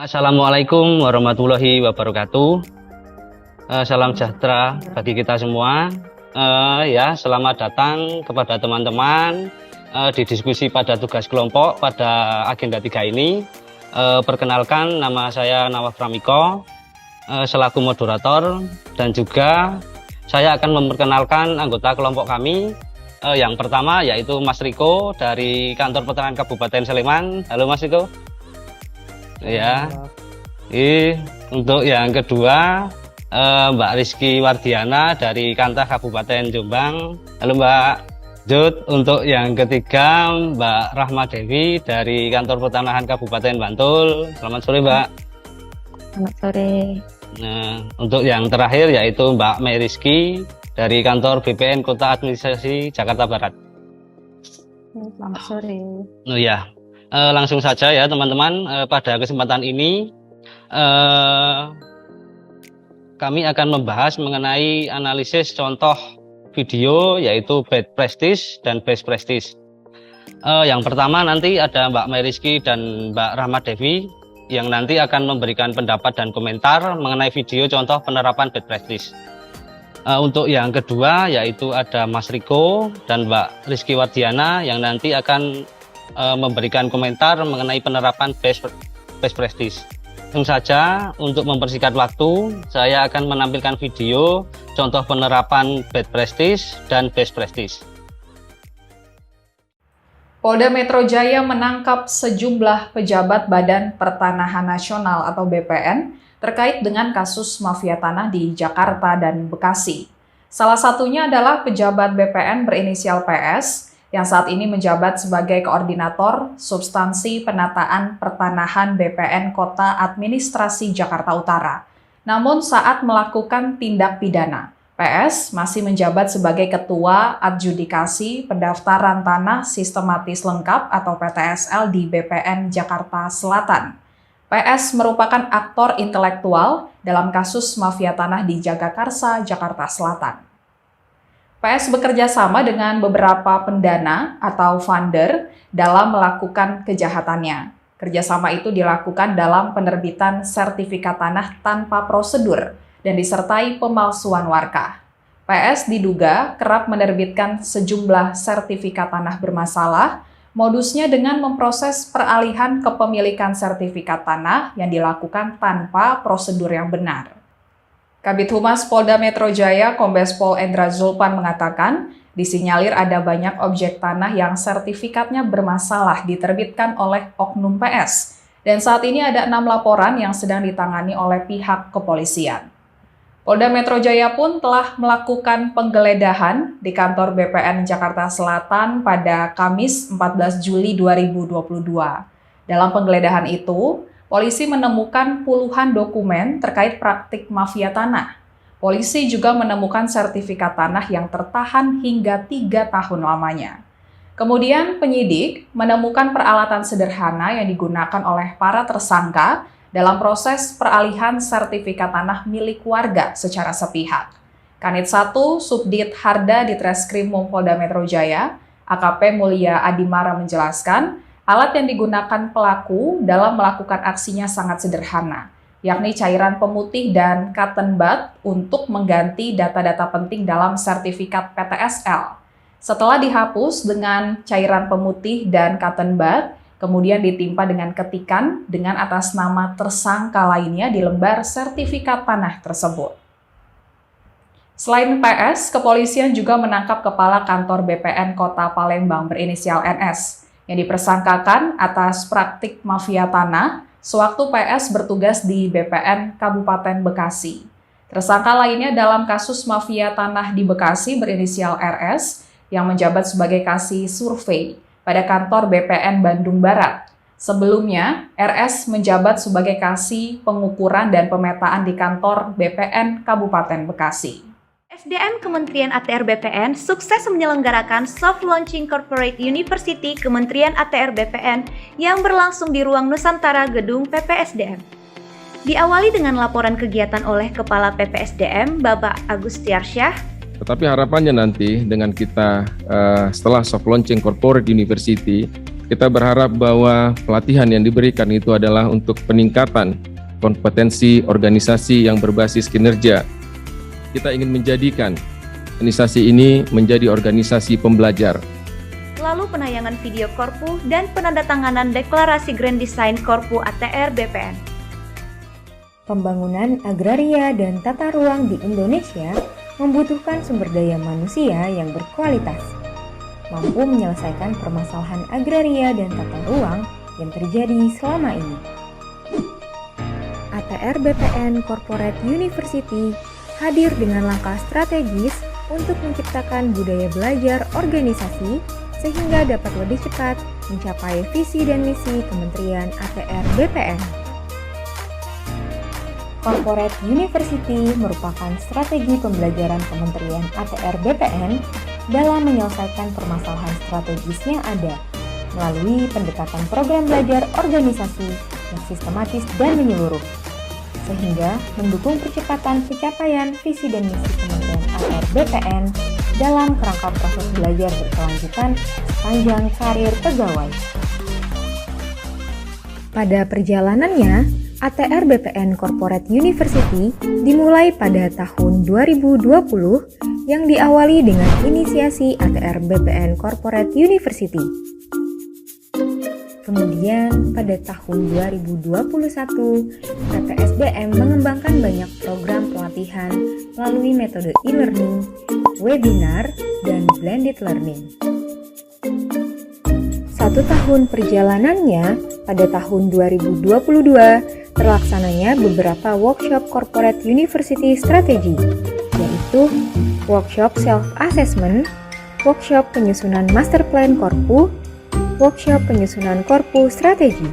Assalamualaikum warahmatullahi wabarakatuh. Salam sejahtera bagi kita semua. Selamat datang kepada teman-teman di diskusi pada tugas kelompok pada agenda 3 ini. Perkenalkan, nama saya Nawaf Ramiko selaku moderator, dan juga saya akan memperkenalkan anggota kelompok kami. Yang pertama yaitu Mas Riko dari Kantor Peternakan Kabupaten Sleman. Halo Mas Riko. Ya, untuk yang kedua Mbak Rizky Wardiana dari Kantah Kabupaten Jombang. Halo Mbak. Untuk yang ketiga Mbak Rahma Dewi dari Kantor Pertanahan Kabupaten Bantul. Selamat sore Mbak. Selamat sore. Nah, untuk yang terakhir yaitu Mbak Mei Rizky dari Kantor BPN Kota Administrasi Jakarta Barat. Selamat sore. Oh ya. Langsung saja ya teman-teman, pada kesempatan ini kami akan membahas mengenai analisis contoh video yaitu bad practice dan best practice. Yang pertama nanti ada Mbak Mei Rizky dan Mbak Rahma Devi yang nanti akan memberikan pendapat dan komentar mengenai video contoh penerapan bad practice. Untuk yang kedua yaitu ada Mas Riko dan Mbak Rizky Wardiana yang nanti akan memberikan komentar mengenai penerapan best practice. Langsung saja, untuk mempersingkat waktu, saya akan menampilkan video contoh penerapan bad practice dan best practice. Polda Metro Jaya menangkap sejumlah pejabat Badan Pertanahan Nasional atau BPN terkait dengan kasus mafia tanah di Jakarta dan Bekasi. Salah satunya adalah pejabat BPN berinisial PS yang saat ini menjabat sebagai koordinator substansi penataan pertanahan BPN Kota Administrasi Jakarta Utara. Namun saat melakukan tindak pidana, PS masih menjabat sebagai Ketua Adjudikasi Pendaftaran Tanah Sistematis Lengkap atau PTSL di BPN Jakarta Selatan. PS merupakan aktor intelektual dalam kasus mafia tanah di Jagakarsa, Jakarta Selatan. PS bekerja sama dengan beberapa pendana atau funder dalam melakukan kejahatannya. Kerjasama itu dilakukan dalam penerbitan sertifikat tanah tanpa prosedur dan disertai pemalsuan warkah. PS diduga kerap menerbitkan sejumlah sertifikat tanah bermasalah, modusnya dengan memproses peralihan kepemilikan sertifikat tanah yang dilakukan tanpa prosedur yang benar. Kabid Humas Polda Metro Jaya, Kombes Pol Endra Zulpan mengatakan, disinyalir ada banyak objek tanah yang sertifikatnya bermasalah diterbitkan oleh oknum PS. Dan saat ini ada 6 laporan yang sedang ditangani oleh pihak kepolisian. Polda Metro Jaya pun telah melakukan penggeledahan di kantor BPN Jakarta Selatan pada Kamis 14 Juli 2022. Dalam penggeledahan itu, polisi menemukan puluhan dokumen terkait praktik mafia tanah. Polisi juga menemukan sertifikat tanah yang tertahan hingga 3 tahun lamanya. Kemudian penyidik menemukan peralatan sederhana yang digunakan oleh para tersangka dalam proses peralihan sertifikat tanah milik warga secara sepihak. Kanit 1 Subdit Harda di Treskrimum Polda Metro Jaya, AKP Mulia Adimara menjelaskan, alat yang digunakan pelaku dalam melakukan aksinya sangat sederhana, yakni cairan pemutih dan cotton bud untuk mengganti data-data penting dalam sertifikat PTSL. Setelah dihapus dengan cairan pemutih dan cotton bud, kemudian ditimpa dengan ketikan dengan atas nama tersangka lainnya di lembar sertifikat tanah tersebut. Selain PS, kepolisian juga menangkap Kepala Kantor BPN Kota Palembang berinisial NS, yang dipersangkakan atas praktik mafia tanah sewaktu PS bertugas di BPN Kabupaten Bekasi. Tersangka lainnya dalam kasus mafia tanah di Bekasi berinisial RS yang menjabat sebagai kasih survei pada kantor BPN Bandung Barat. Sebelumnya, RS menjabat sebagai kasih pengukuran dan pemetaan di kantor BPN Kabupaten Bekasi. SDM Kementerian ATR BPN sukses menyelenggarakan Soft Launching Corporate University Kementerian ATR BPN yang berlangsung di Ruang Nusantara Gedung PPSDM. Diawali dengan laporan kegiatan oleh Kepala PPSDM, Bapak Agustiarsyah. Tetapi harapannya nanti dengan kita setelah Soft Launching Corporate University, Kita berharap bahwa pelatihan yang diberikan itu adalah untuk peningkatan kompetensi organisasi yang berbasis kinerja. Kita ingin menjadikan organisasi ini menjadi organisasi pembelajar. Lalu penayangan video Korpu dan penandatanganan Deklarasi Grand Design Korpu ATR BPN. Pembangunan agraria dan tata ruang di Indonesia membutuhkan sumber daya manusia yang berkualitas, mampu menyelesaikan permasalahan agraria dan tata ruang yang terjadi selama ini. ATR BPN Corporate University hadir dengan langkah strategis untuk menciptakan budaya belajar organisasi sehingga dapat lebih cepat mencapai visi dan misi Kementerian ATR BPN. Corporate University merupakan strategi pembelajaran Kementerian ATR BPN dalam menyelesaikan permasalahan strategis yang ada melalui pendekatan program belajar organisasi yang sistematis dan menyeluruh, sehingga mendukung percepatan pencapaian visi dan misi Kementerian ATR BPN dalam kerangka proses belajar berkelanjutan sepanjang karir pegawai. Pada perjalanannya, ATR BPN Corporate University dimulai pada tahun 2020 yang diawali dengan inisiasi ATR BPN Corporate University. Kemudian pada tahun 2021, PPSDM mengembangkan banyak program pelatihan melalui metode e-learning, webinar, dan blended learning. 1 tahun perjalanannya, pada tahun 2022, terlaksananya beberapa workshop Corporate University Strategy, yaitu workshop Self-Assessment, workshop penyusunan Master Plan Korpu, workshop penyusunan Korpu Strategi.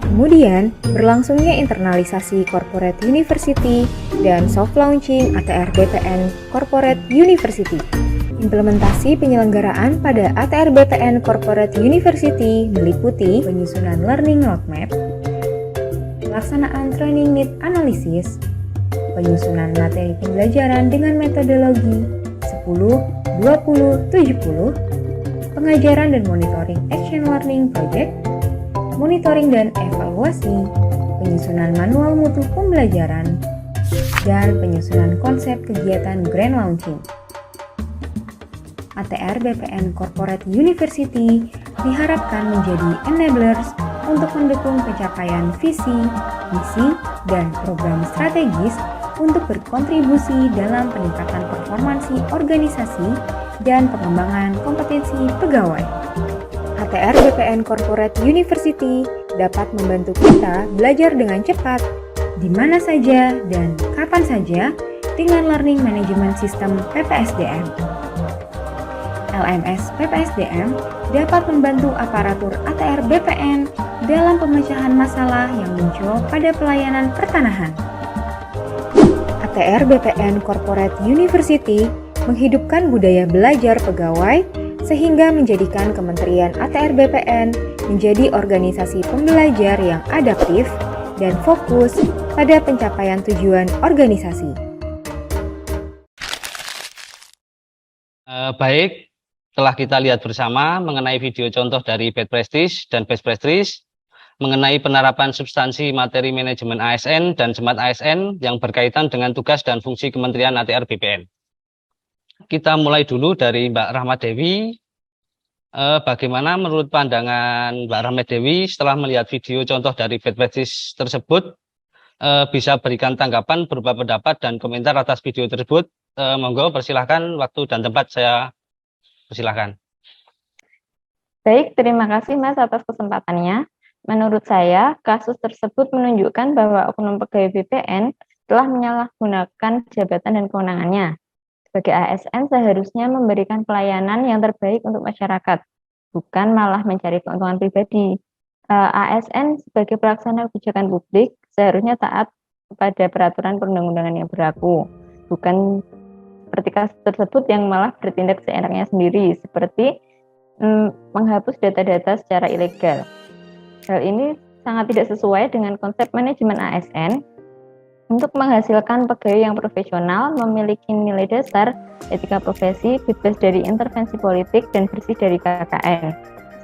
Kemudian, berlangsungnya internalisasi Corporate University dan soft launching ATR BPN Corporate University. Implementasi penyelenggaraan pada ATR BPN Corporate University meliputi penyusunan Learning Roadmap, pelaksanaan Training Need Analysis, penyusunan materi pembelajaran dengan metodologi 10-20-70, pengajaran dan monitoring Action Learning Project, monitoring dan evaluasi, penyusunan manual mutu pembelajaran, dan penyusunan konsep kegiatan Grand Launching. ATR BPN Corporate University diharapkan menjadi enablers untuk mendukung pencapaian visi, misi, dan program strategis untuk berkontribusi dalam peningkatan performansi organisasi dan pengembangan kompetensi pegawai. ATR BPN Corporate University dapat membantu kita belajar dengan cepat, di mana saja dan kapan saja dengan Learning Management System PPSDM. LMS PPSDM dapat membantu aparatur ATR BPN dalam pemecahan masalah yang muncul pada pelayanan pertanahan. ATR BPN Corporate University menghidupkan budaya belajar pegawai sehingga menjadikan Kementerian ATR BPN menjadi organisasi pembelajar yang adaptif dan fokus pada pencapaian tujuan organisasi. Baik, telah kita lihat bersama mengenai video contoh dari Best Practice dan Best Practice mengenai penerapan substansi materi manajemen ASN dan Smart ASN yang berkaitan dengan tugas dan fungsi Kementerian ATR BPN. Kita mulai dulu dari Mbak Rahmat Dewi. Bagaimana menurut pandangan Mbak Rahmat Dewi setelah melihat video contoh dari Best Practice tersebut? Bisa berikan tanggapan berupa pendapat dan komentar atas video tersebut. Monggo, persilahkan, waktu dan tempat saya persilahkan. Baik, terima kasih Mas atas kesempatannya. Menurut saya, kasus tersebut menunjukkan bahwa oknum pegawai BPN telah menyalahgunakan jabatan dan kewenangannya. Sebagai ASN seharusnya memberikan pelayanan yang terbaik untuk masyarakat, bukan malah mencari keuntungan pribadi. ASN sebagai pelaksana kebijakan publik seharusnya taat kepada peraturan perundang-undangan yang berlaku, bukan seperti kasus tersebut yang malah bertindak seenaknya sendiri, seperti menghapus data-data secara ilegal. Hal ini sangat tidak sesuai dengan konsep manajemen ASN untuk menghasilkan pegawai yang profesional, memiliki nilai dasar, etika profesi, bebas dari intervensi politik, dan bersih dari KKN.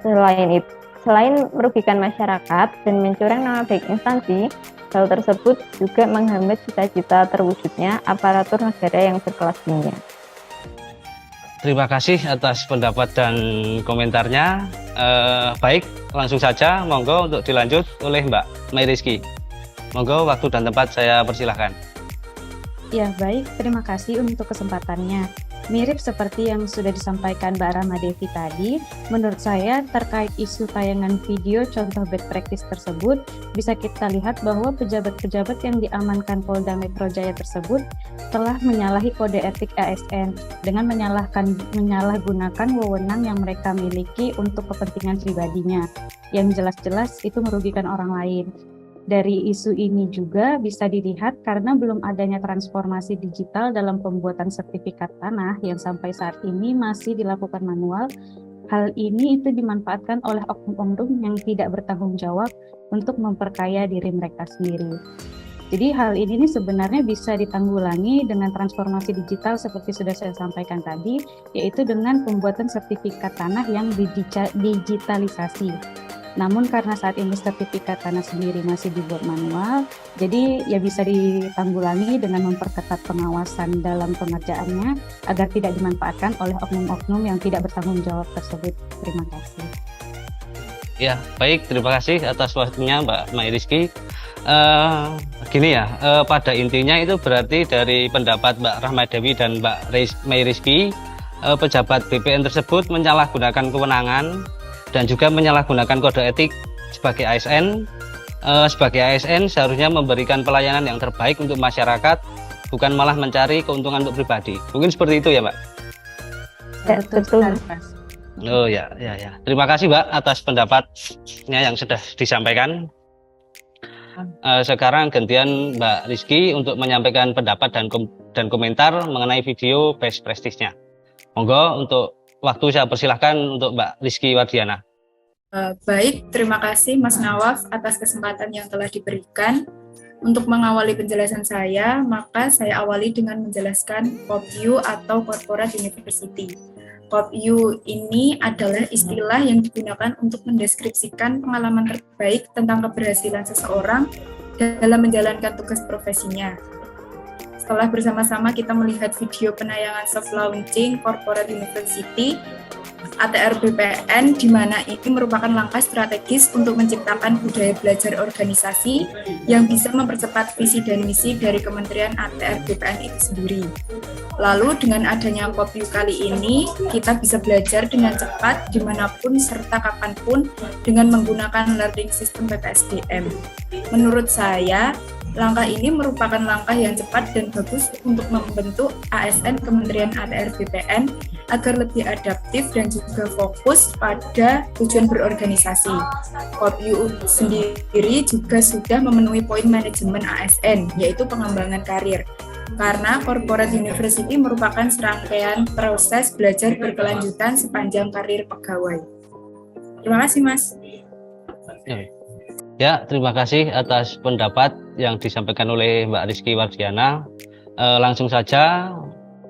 Selain merugikan masyarakat dan mencoreng nama baik instansi, hal tersebut juga menghambat cita-cita terwujudnya aparatur negara yang berkelas dunia. Terima kasih atas pendapat dan komentarnya. Baik, langsung saja monggo untuk dilanjut oleh Mbak Mai Rizky. Monggo waktu dan tempat saya persilahkan. Ya, baik. Terima kasih untuk kesempatannya. Mirip seperti yang sudah disampaikan Mbak Rahmadevi tadi, menurut saya terkait isu tayangan video contoh bad practice tersebut, bisa kita lihat bahwa pejabat-pejabat yang diamankan Polda Metro Jaya tersebut telah menyalahi kode etik ASN dengan menyalahgunakan wewenang yang mereka miliki untuk kepentingan pribadinya, yang jelas-jelas itu merugikan orang lain. Dari isu ini juga bisa dilihat karena belum adanya transformasi digital dalam pembuatan sertifikat tanah yang sampai saat ini masih dilakukan manual. Hal ini itu dimanfaatkan oleh oknum-oknum yang tidak bertanggung jawab untuk memperkaya diri mereka sendiri. Jadi hal ini sebenarnya bisa ditanggulangi dengan transformasi digital seperti sudah saya sampaikan tadi, yaitu dengan pembuatan sertifikat tanah yang digitalisasi. Namun karena saat ini sertifikat tanah sendiri masih dibuat manual, jadi ya bisa ditanggulangi dengan memperketat pengawasan dalam pengerjaannya agar tidak dimanfaatkan oleh oknum-oknum yang tidak bertanggung jawab tersebut. Terima kasih. Ya, baik, terima kasih atas waktunya Mbak Mai Rizky. Pada intinya itu berarti dari pendapat Mbak Rahmadevi dan Mbak Mai Rizky, pejabat BPN tersebut menyalahgunakan kewenangan dan juga menyalahgunakan kode etik sebagai ASN. Sebagai ASN seharusnya memberikan pelayanan yang terbaik untuk masyarakat, bukan malah mencari keuntungan untuk pribadi. Mungkin seperti itu ya, Mbak? Betul. Oh ya. Terima kasih, Mbak, atas pendapatnya yang sudah disampaikan. Sekarang gantian Mbak Rizky untuk menyampaikan pendapat dan komentar mengenai video best practice-nya. Monggo untuk waktu saya persilahkan untuk Mbak Rizky Wardiana. Baik, terima kasih Mas Nawaf atas kesempatan yang telah diberikan. Untuk mengawali penjelasan saya, maka saya awali dengan menjelaskan COPU atau Corporate University. COPU ini adalah istilah yang digunakan untuk mendeskripsikan pengalaman terbaik tentang keberhasilan seseorang dalam menjalankan tugas profesinya. Setelah bersama-sama kita melihat video penayangan soft launching Corporate University ATR BPN, di mana ini merupakan langkah strategis untuk menciptakan budaya belajar organisasi yang bisa mempercepat visi dan misi dari Kementerian ATR BPN itu sendiri. Lalu dengan adanya COPU kali ini, kita bisa belajar dengan cepat dimanapun serta kapanpun dengan menggunakan learning system PPSDM. Menurut saya, langkah ini merupakan langkah yang cepat dan bagus untuk membentuk ASN Kementerian ATR BPN agar lebih adaptif dan juga fokus pada tujuan berorganisasi. COPU sendiri juga sudah memenuhi poin manajemen ASN, yaitu pengembangan karir. Karena Corporate University merupakan serangkaian proses belajar berkelanjutan sepanjang karir pegawai. Terima kasih, Mas. Ya, terima kasih atas pendapat yang disampaikan oleh Mbak Rizky Wardiana. Langsung saja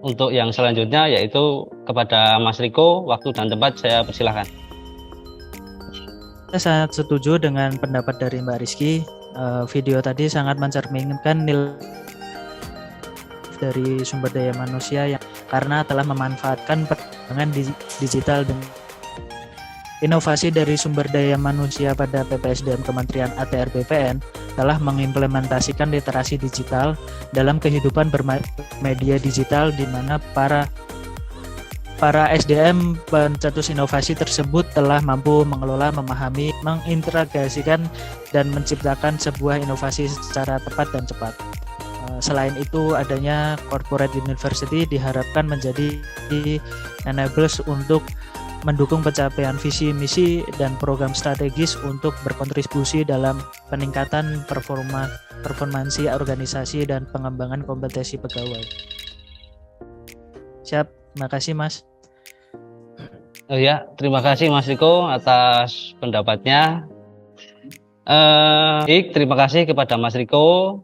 untuk yang selanjutnya, yaitu kepada Mas Riko, waktu dan tempat saya persilahkan. Saya sangat setuju dengan pendapat dari Mbak Rizky. Video tadi sangat mencerminkan nilai dari sumber daya manusia yang karena telah memanfaatkan perkembangan digital dan inovasi dari sumber daya manusia pada PPSDM Kementerian ATR BPN telah mengimplementasikan literasi digital dalam kehidupan bermedia digital, di mana para SDM pencetus inovasi tersebut telah mampu mengelola, memahami, mengintegrasikan, dan menciptakan sebuah inovasi secara tepat dan cepat. Selain itu, adanya Corporate University diharapkan menjadi enablers untuk mendukung pencapaian visi, misi, dan program strategis untuk berkontribusi dalam peningkatan performansi organisasi dan pengembangan kompetensi pegawai. Siap, terima kasih Mas. Terima kasih Mas Riko atas pendapatnya. Terima kasih kepada Mas Riko,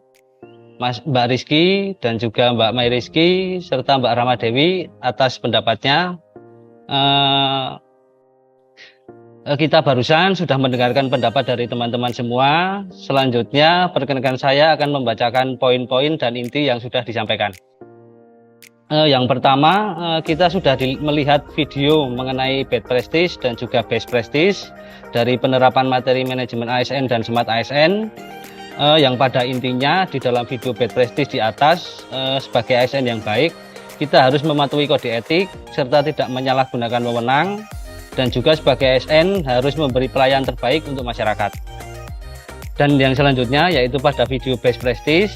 Mbak Rizky, dan juga Mbak Mai Rizky, serta Mbak Rahmadevi atas pendapatnya. Kita barusan sudah mendengarkan pendapat dari teman-teman semua. Selanjutnya, perkenalkan saya akan membacakan poin-poin dan inti yang sudah disampaikan. Yang pertama, kita sudah melihat video mengenai bad practice dan juga best practice dari penerapan materi manajemen ASN dan Smart ASN. Yang pada intinya di dalam video bad practice di atas, sebagai ASN yang baik, kita harus mematuhi kode etik serta tidak menyalahgunakan wewenang. Dan juga sebagai ASN harus memberi pelayanan terbaik untuk masyarakat. Dan yang selanjutnya yaitu pada video best practice,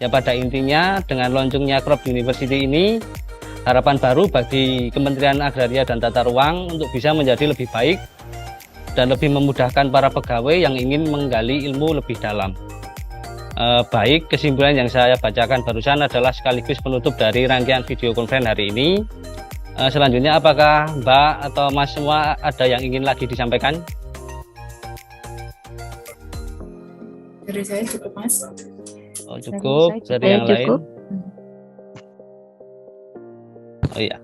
ya pada intinya dengan launchingnya Crop University ini, harapan baru bagi Kementerian Agraria dan Tata Ruang untuk bisa menjadi lebih baik dan lebih memudahkan para pegawai yang ingin menggali ilmu lebih dalam. Baik, kesimpulan yang saya bacakan barusan adalah sekaligus penutup dari rangkaian video konferensi hari ini. Selanjutnya, apakah Mbak atau Mas semua ada yang ingin lagi disampaikan? Dari saya cukup, Mas. Oh, cukup. Dari yang lain? Oh iya.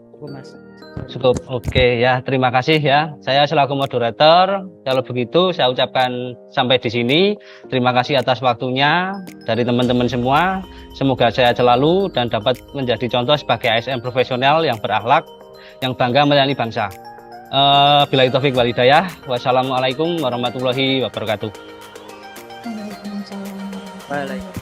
Cukup. Oke ya, terima kasih ya. Saya selaku moderator. Kalau begitu saya ucapkan sampai di sini. Terima kasih atas waktunya dari teman-teman semua. Semoga saya selalu dan dapat menjadi contoh sebagai ASN profesional yang berakhlak, yang bangga melayani bangsa. Billahi taufik wal hidayah. Wassalamualaikum warahmatullahi wabarakatuh. Waalaikumsalam. Waalaikumsalam.